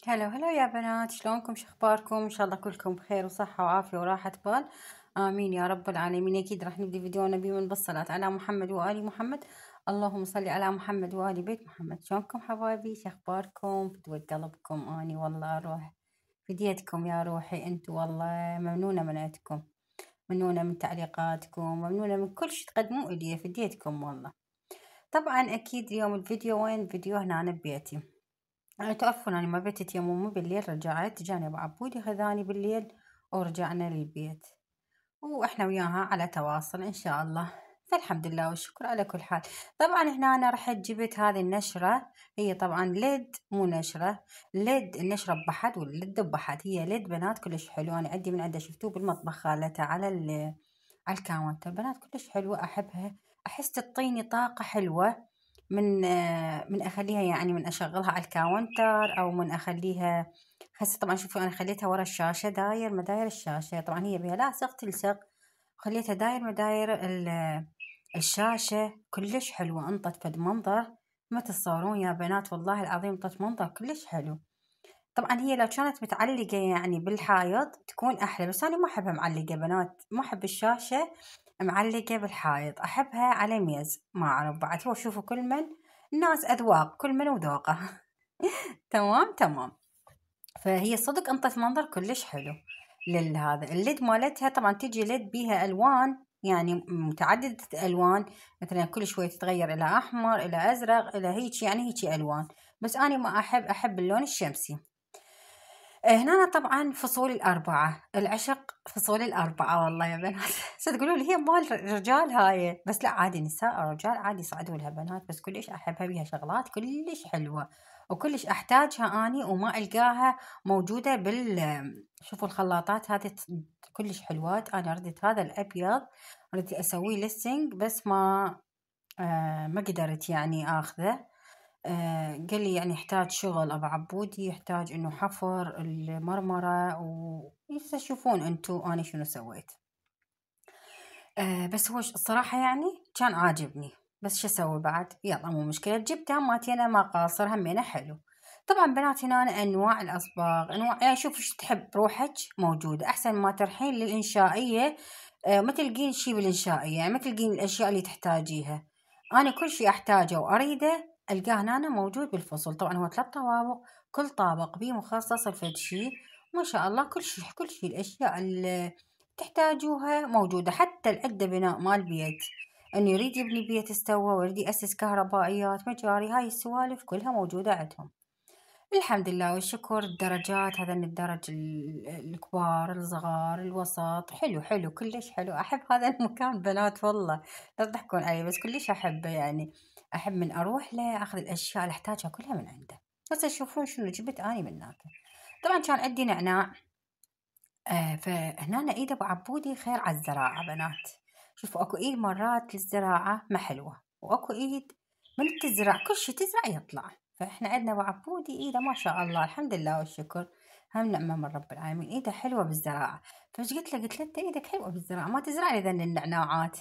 هلا هلا يا بنات، شلونكم؟ شخباركم؟ ان شاء الله كلكم بخير وصحة وعافية وراحة بال. امين يا رب العالمين. اكيد راح نبدي فيديونا بمن بالصلاة على محمد وآل محمد. اللهم صل على محمد وآل بيت محمد. شلونكم حبايبي؟ شخباركم؟ بتود قلبكم اني والله اروح فديتكم يا روحي. انتو والله ممنونة من عندكم، ممنونة من تعليقاتكم، ممنونة من كل شي تقدموا الي، فديتكم والله. طبعا اكيد اليوم الفيديو وين؟ فيديو هنا أنا ببيتي. تعرفون أنا ما بيتت يوم أمي بالليل، رجعت جاني أبو عبودي خذاني بالليل ورجعنا للبيت، وإحنا وياها على تواصل إن شاء الله. فالحمد لله والشكر على كل حال. طبعا هنا أنا رحت جبت هذه النشرة، هي طبعا ليد مو نشرة، ليد النشرة بحد والليد بحد. هي ليد بنات كلش حلو، أنا عندي من عنده، شفتوه بالمطبخ خالته على على الكاونتر. بنات كلش حلوة، أحبها، أحس تعطيني طاقة حلوة من أخليها، يعني من أشغلها على الكاونتر أو من أخليها. هسه طبعا شوفوا أنا خليتها ورا الشاشة، داير مداير الشاشة. طبعا هي بها لاصق تلصق، خليتها داير مداير الشاشة. كلش حلوة، انطت فد منظر ما تتصورون يا بنات، والله العظيم انطت منظر كلش حلو. طبعا هي لو كانت متعلقة يعني بالحائط تكون أحلى، بس أنا ما أحبها معلقة بنات، ما أحب الشاشة معلقة بالحائط، أحبها على ميز. ما أعرف بعد، هو شوفوا كل من الناس أذواق، كل من وذوقه. تمام تمام. فهي صدق انطت منظر كلش حلو لهذا. الليد مالتها طبعا تجي ليد بيها ألوان، يعني متعددة الألوان، مثلا كل شوي تتغير إلى أحمر إلى أزرق إلى هيك، يعني هيك ألوان. بس أنا ما أحب اللون الشمسي. هنا طبعا فصول الأربعة، العشق فصول الأربعة والله يا بنات. تقولون لي هي مال رجال هاي، بس لا عادي، نساء رجال عادي يصعدوا لها بنات، بس كلش أحبها، بيها شغلات كلش حلوة وكلش أحتاجها أني وما ألقاها موجودة شوفوا الخلاطات هذه كلش حلوات. أنا ردت هذا الأبيض، ردت أسويه ليسنج، بس ما قدرت يعني آخذه. قال لي يعني يحتاج شغل أبو عبودي، يحتاج إنه حفر المرمرة، وتشوفون أنتو أنا شنو سويت. بس هو الصراحة يعني كان عاجبني، بس شو أسوي بعد، يلا مو مشكلة. جبتها ماتينا مقاصر همينة حلو. طبعا بنات هنا أنواع الأصباغ، أنواع يعني شوف ايش تحب روحك موجودة، أحسن ما ترحين للإنشائية. ما تلقين شي بالإنشائية، يعني ما تلقين الأشياء اللي تحتاجيها. أنا كل شي أحتاجه وأريده ألقاه هنا موجود بالفصل. طبعا هو 3 طوابق، كل طابق بيه مخصص لفد شي. ما شاء الله كل شي الأشياء اللي تحتاجوها موجودة. حتى العدة بناء مال بيت، انه يريد يبني بيت استوى ويريد يأسس كهربائيات مجاري، هاي السوالف كلها موجودة عندهم. الحمد لله والشكر. الدرجات هذا الدرج الكبار الصغار الوسط، حلو حلو كلش حلو. احب هذا المكان بنات والله، لا تضحكون علي، بس كلش احبه يعني. احب من اروح له اخذ الاشياء اللي احتاجها كلها من عنده. بس تشوفون شنو جبت اني من هناك. طبعا كان عندي نعناع. فهنا إيد أبو عبودي خير على الزراعة بنات. شوفوا أكو إيد مرات للزراعة ما حلوة، وأكو إيد من تزرع كل شي تزرع يطلع. فإحنا عندنا أبو عبودي إيده ما شاء الله الحمد لله والشكر، هم نعمة من رب العالمين، إيده حلوة بالزراعة. فإيش قلت له أنت إيدك حلوة بالزراعة، ما تزرع لي ذن النعناعات.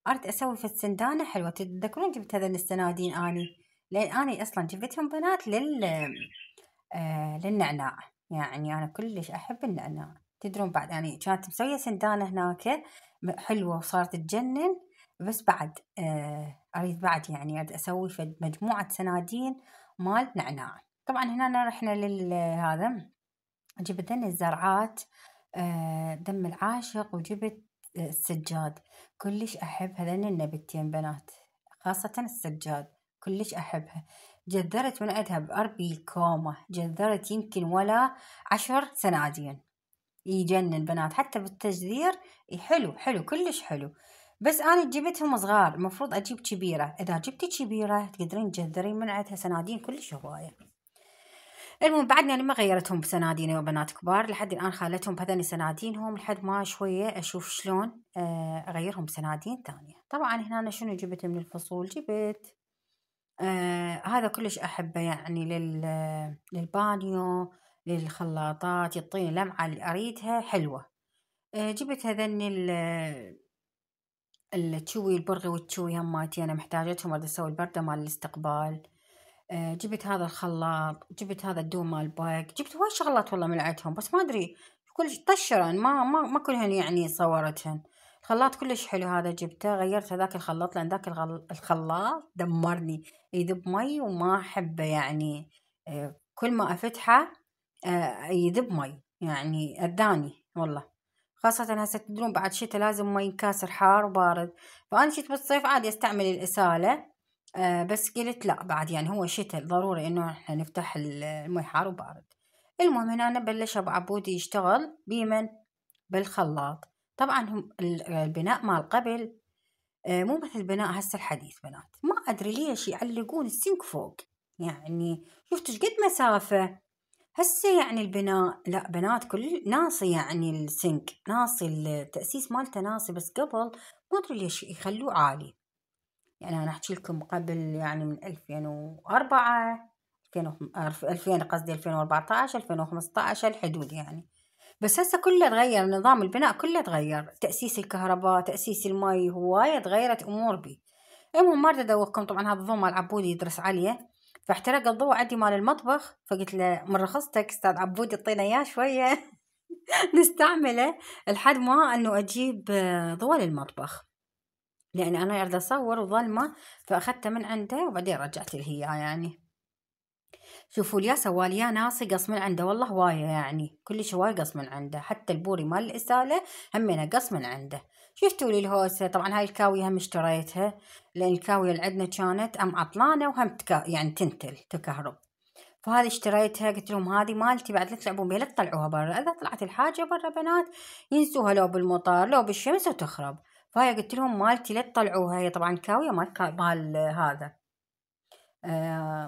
أردت أسوي في السندانة حلوة. تتذكرون جبت هذن السنادين أني، لأن أني أصلا جبتهم بنات للنعناع. يعني أنا كلش أحب النعناع. تدرون بعد يعني كانت مسوية سندانة هناك حلوة وصارت تجنن، بس بعد أريد بعد يعني أريد أسوي في مجموعة سنادين مال نعناع. طبعا هنا رحنا هذا، جبت ذن الزرعات، دم العاشق، وجبت السجاد. كلش أحب هذين النبتين بنات، خاصة السجاد كلش أحبها. جذرت من عندها بأربي كومة، جذرت يمكن ولا 10 سنادين. يجنن بنات، حتى بالتجذير حلو حلو كلش حلو. بس أنا جبتهم صغار، المفروض أجيب كبيرة. إذا جبتي كبيرة تقدرين تجذرين من عندها سنادين كلش هواية. المهم بعدني أنا ما غيرتهم بسنادين يا بنات كبار، لحد الآن خلتهم بهذني سنادينهم، لحد ما شوية أشوف شلون أغيرهم بسنادين ثانية. طبعا هنا أنا شنو جبت من الفصول، جبت هذا كلش أحبه يعني للبانيو، للخلاطات، يعطيني لمعة اللي أريدها حلوة. جبت هذن التشوي، البرغي والتشوي هماتي أنا محتاجتهم، أريد أسوي البردة مال الاستقبال. جبت هذا الخلاط، جبت هذا الدوم مال بايك، جبت هواي شغلات والله من عندهم، بس ما ادري كلش طشرن، ما كلهن يعني صورتهن. الخلاط كلش حلو هذا، جبته غيرت هذاك الخلاط لان ذاك الخلاط دمرني، يذب مي وما احبه يعني. كل ما افتحه يذب مي، يعني اذاني والله. خاصة هسه تدرون بعد شتا لازم مي كاسر حار وبارد، فأنا شت بالصيف عادي استعمل الإسالة. بس قلت لا بعد يعني هو شتا ضروري انه احنا نفتح المي حار وبارد. المهم هنا بلش ابو عبودي يشتغل بيمن بالخلاط. طبعا هم البناء مال قبل مو مثل البناء هسه الحديث بنات، ما ادري ليش يعلقون السنك فوق، يعني شفتوا ايش قد مسافة. هسه يعني البناء لا بنات كل ناصي، يعني السنك ناصي، التأسيس مالته ناصي، بس قبل ما ادري ليش يخلوه عالي. يعني انا احكي لكم قبل يعني من 2004 2000 قصدي 2014 2015 الحدود يعني. بس هسه كله تغير، نظام البناء كله تغير، تأسيس الكهرباء، تأسيس المي، هواية تغيرت أمور بي. المهم ما اريد ادوقكم، طبعا هذا الضوء مال عبودي يدرس عليه، فاحترق الضوء عندي مال المطبخ، فقلت له من رخصتك استاذ عبودي اعطينا اياه شويه نستعمله لحد ما انه اجيب ضوء للمطبخ، لان انا اريد اصور وظلمه، فاخذته من عنده وبعدين رجعت له اياه يعني. شوفوا لي سوالي يا ناصي قص من عنده والله هوايه، يعني كلش هواي قص من عنده، حتى البوري مال الاساله همينه قص من عنده. شفتوا لي الهوسه، طبعا هاي الكاويه هم اشتريتها، لان الكاويه اللي عندنا كانت ام عطلانه وهم يعني تنتل تكهرب، فهذه اشتريتها. قلت لهم هذه مالتي بعد لا تلعبون بها، لا تطلعوها برا، اذا طلعت الحاجه برا بنات ينسوها لو بالمطر لو بالشمس وتخرب. فهي قلت لهم مالتي لا تطلعوها، هي طبعا كاويه مال هذا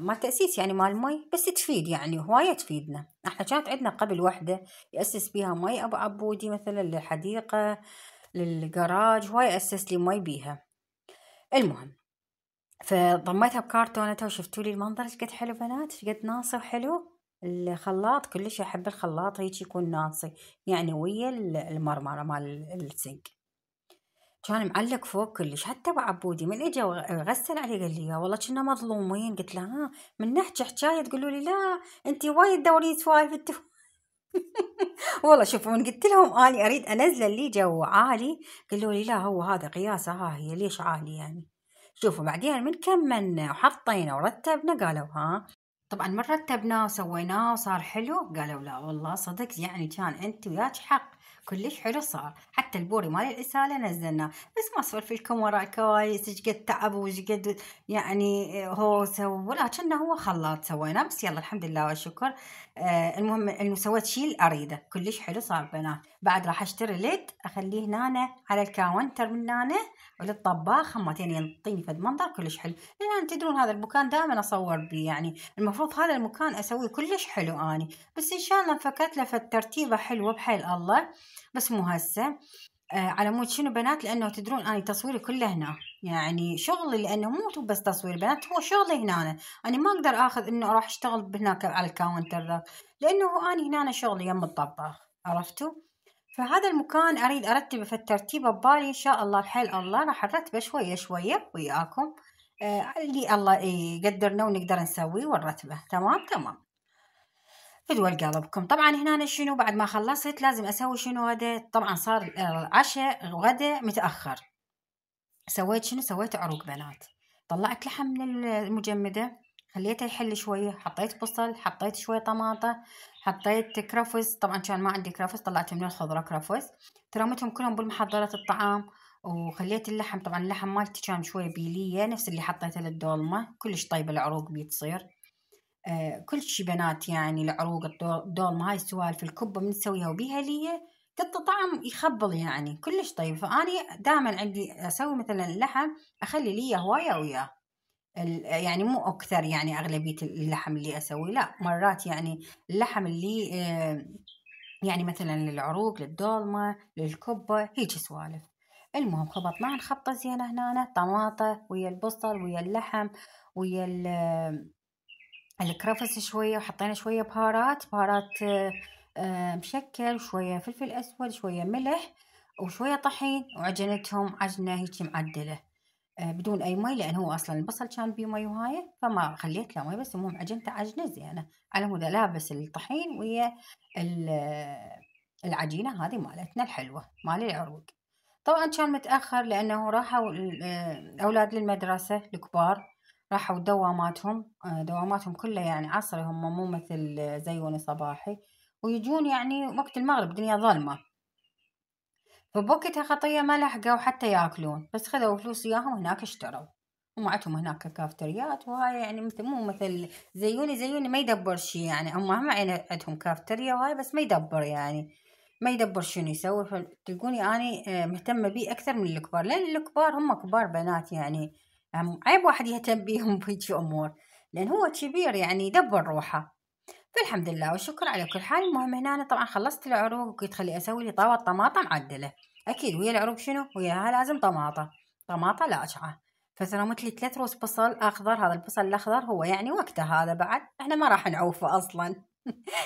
مال تأسيس يعني مال مي، بس تفيد يعني هواية تفيدنا. احنا كانت عندنا قبل وحدة يأسس بيها مي أبو عبودي، مثلا للحديقة للجراج، هواي أسس لي مي بيها. المهم فضميتها بكرتونتها، وشفتوا لي المنظر ايش قد حلو بنات، ايش قد ناصي وحلو. الخلاط كلش احب الخلاط هيك يكون ناصي، يعني ويا المرمرة مال السنك كان معلق فوق كلش. حتى ابو عبودي من اجى وغسل عليه قال لي يا والله كنا مظلومين. قلت له ها من نحكي حكايه تقولوا لي لا انت وايد تدورين سوالف انت والله شوفوا من قلت لهم اني اريد انزله اللي جو عالي، قالوا لي لا هو هذا قياسه، ها هي ليش عالي يعني. شوفوا بعدين من كملنا وحطينا ورتبنا قالوا ها. طبعا من رتبناه وسويناه وصار حلو، قالوا لا والله صدق يعني كان انت وياك حق، كلش حلو صار. حتى البوري مال الإسالة نزلناه، بس ما اسولف لكم وراء الكواليس ايش قد تعب وايش قد يعني هوسه، ولا كنا هو خلاط سويناه، بس يلا الحمد لله والشكر. المهم انه سويت شيء اريده، كلش حلو صار بنات. بعد راح اشتري ليد اخليه هنا على الكاونتر من هنا، وللطباخ همتين يعطيني فد منظر كلش حلو. لان تدرون هذا المكان دائما اصور بيه، يعني المفروض هذا المكان اسويه كلش حلو اني، بس ان شاء الله فكرت له فد ترتيبه حلوه بحيل الله، بس مو هسه. على مود شنو بنات، لانه تدرون اني تصويري كله هنا، يعني شغلي، لانه مو بس تصوير بنات هو شغلي هنا. انا ما اقدر اخذ انه اروح اشتغل هناك على الكاونتر ذا، لانه اني هنا شغلي يم الطباخ، عرفتوا. فهذا المكان اريد ارتبه في الترتيبه ببالي، ان شاء الله بحيل الله راح ارتبه شويه شويه وياكم. اللي الله يقدرنا ونقدر نسويه ونرتبه تمام تمام. فدول قلبكم. طبعا هنا شنو بعد ما خلصت لازم اسوي شنو غدا، طبعا صار العشاء غدا متاخر. سويت شنو، سويت عروق بنات. طلعت لحم من المجمده، خليته يحل شويه، حطيت بصل، حطيت شويه طماطه، حطيت كرفس، طبعا كان ما عندي كرفس طلعت من الخضره كرفس، ترمتهم كلهم بالمحضرات الطعام. وخليت اللحم، طبعا اللحم مالتي كان شويه بيليه نفس اللي حطيته للدولمه، كلش طيبه العروق بيتصير. كل شي بنات، يعني العروق الدولمة هاي السوالف الكبة من نسويها وبيها ليه تعطي طعم يخبل، يعني كلش طيب. فأني دائما عندي أسوي مثلا اللحم أخلي ليه هواية وياه، يعني مو أكثر يعني أغلبية اللحم اللي أسوي، لا مرات يعني اللحم اللي يعني مثلا للعروق للدولمة للكبة هيك سوالف. المهم خبطناها نخبطة زينة هنا، طماطة ويا البصل ويا اللحم ويا الكرفس شوية، وحطينا شوية بهارات مشكل، وشوية فلفل أسود، شوية ملح، وشوية طحين، وعجنتهم عجنة هيك معدلة. بدون أي مي، لأن هو أصلا البصل كان بيه مي وهاي، فما خليت له مي، بس المهم عجنته عجنة زينة على مود لابس الطحين ويا العجينة هذه مالتنا الحلوة مال العروق. طبعا كان متأخر لأنه راحوا الأولاد للمدرسة الكبار، راحوا دواماتهم كلها يعني عصري، هم مو مثل زيوني صباحي، ويجون يعني وقت المغرب الدنيا ظلمة. فبوقتها خطية ما لحقوا حتى ياكلون، بس خذوا فلوس وياهم هناك اشتروا. هم عندهم هناك كافتريات وهاي، يعني مو مثل زيوني ما يدبر شي، يعني هم عندهم كافتريا وهاي، بس ما يدبر يعني ما يدبر شنو يسوي. فتلقوني اني مهتمة بيه اكثر من الكبار، لان الكبار هم كبار بنات يعني عيب واحد يهتم بيهم بهيجي امور، لان هو كبير يعني يدبر روحه. فالحمد لله والشكر على كل حال. المهم هنا أنا طبعا خلصت العروق وقلت خلي اسوي لي طاوة طماطة معدلة. اكيد ويا العروق شنو وياها لازم طماطة لاجعة. فسرمت لي 3 روس بصل اخضر. هذا البصل الاخضر هو يعني وقته هذا، بعد احنا ما راح نعوفه اصلا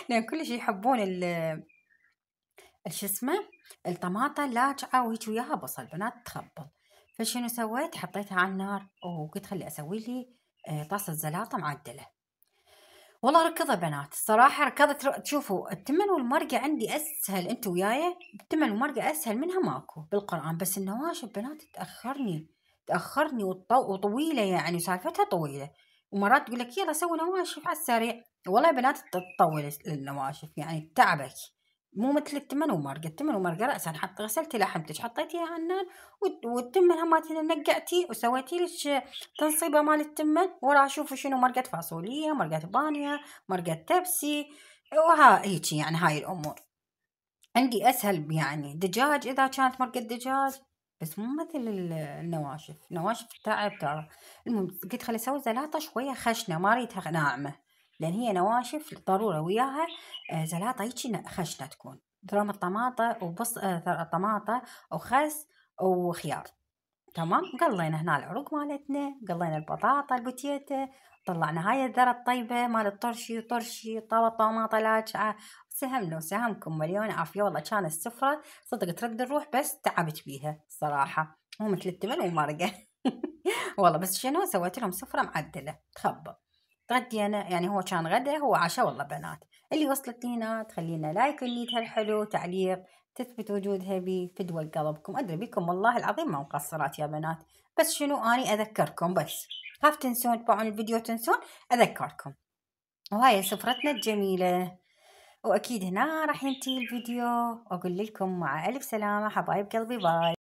لان كل شيء يحبون شو اسمه الطماطة لاجعة وهيك وياها بصل بنات تخبل. فشنو سويت؟ حطيتها على النار وقلت خلي اسوي لي طاسة زلاطة معدلة. والله ركضة بنات، الصراحة ركضت. تشوفوا التمن والمرقة عندي أسهل، أنتوا وياي التمن والمرقة أسهل منها ماكو بالقرآن، بس النواشف بنات تأخرني وطويلة يعني، وسالفتها طويلة. ومرات تقول لك يلا سوي نواشف على السريع، والله يا بنات تطول النواشف يعني تعبك. مو مثل التمن ومرقة رأسا حتى غسلتي لحمتك حطيتيها على النار، والتمن هماتين نقعتي وسويتي لك تنصيبه مال التمن، ورا شوفوا شنو مرقة فاصوليا، مرقة بامية، مرقة تبسي، هيجي يعني هاي الأمور عندي أسهل. يعني دجاج إذا كانت مرقة دجاج، بس مو مثل النواشف تعب ترى. المهم قلت خلي أسوي زلاطة شوية خشنة، ما أريدها ناعمة، لأن هي نواشف ضرورة وياها زلاطة هيجي خشنة تكون. ثرم الطماطة طماطة وخس وخيار. تمام. قلينا هنا العروق مالتنا، قلينا البطاطا البوتيتا، طلعنا هاي الذرة الطيبة مال الطرشي طاوة طماطة لاجعة. سهمنا وسهمكم مليون عافية، والله كانت السفرة صدق ترد الروح، بس تعبت بيها الصراحة، مو مثل التمن ومرقة والله بس شنو سويت لهم سفرة معدلة تخبى. غدينا يعني، هو كان غدا هو عشاء. والله بنات اللي وصلت لي هنا تخلينا لايك ونيتها الحلو، تعليق تثبت وجودها بي فدوى قلبكم. أدري بكم والله العظيم ما مقصرات يا بنات، بس شنو أني أذكركم، بس خاف تنسون تبعون الفيديو تنسون أذكركم. وهاي سفرتنا الجميلة، وأكيد هنا راح ينتهي الفيديو، وأقول لكم مع ألف سلامة حبايب قلبي، باي.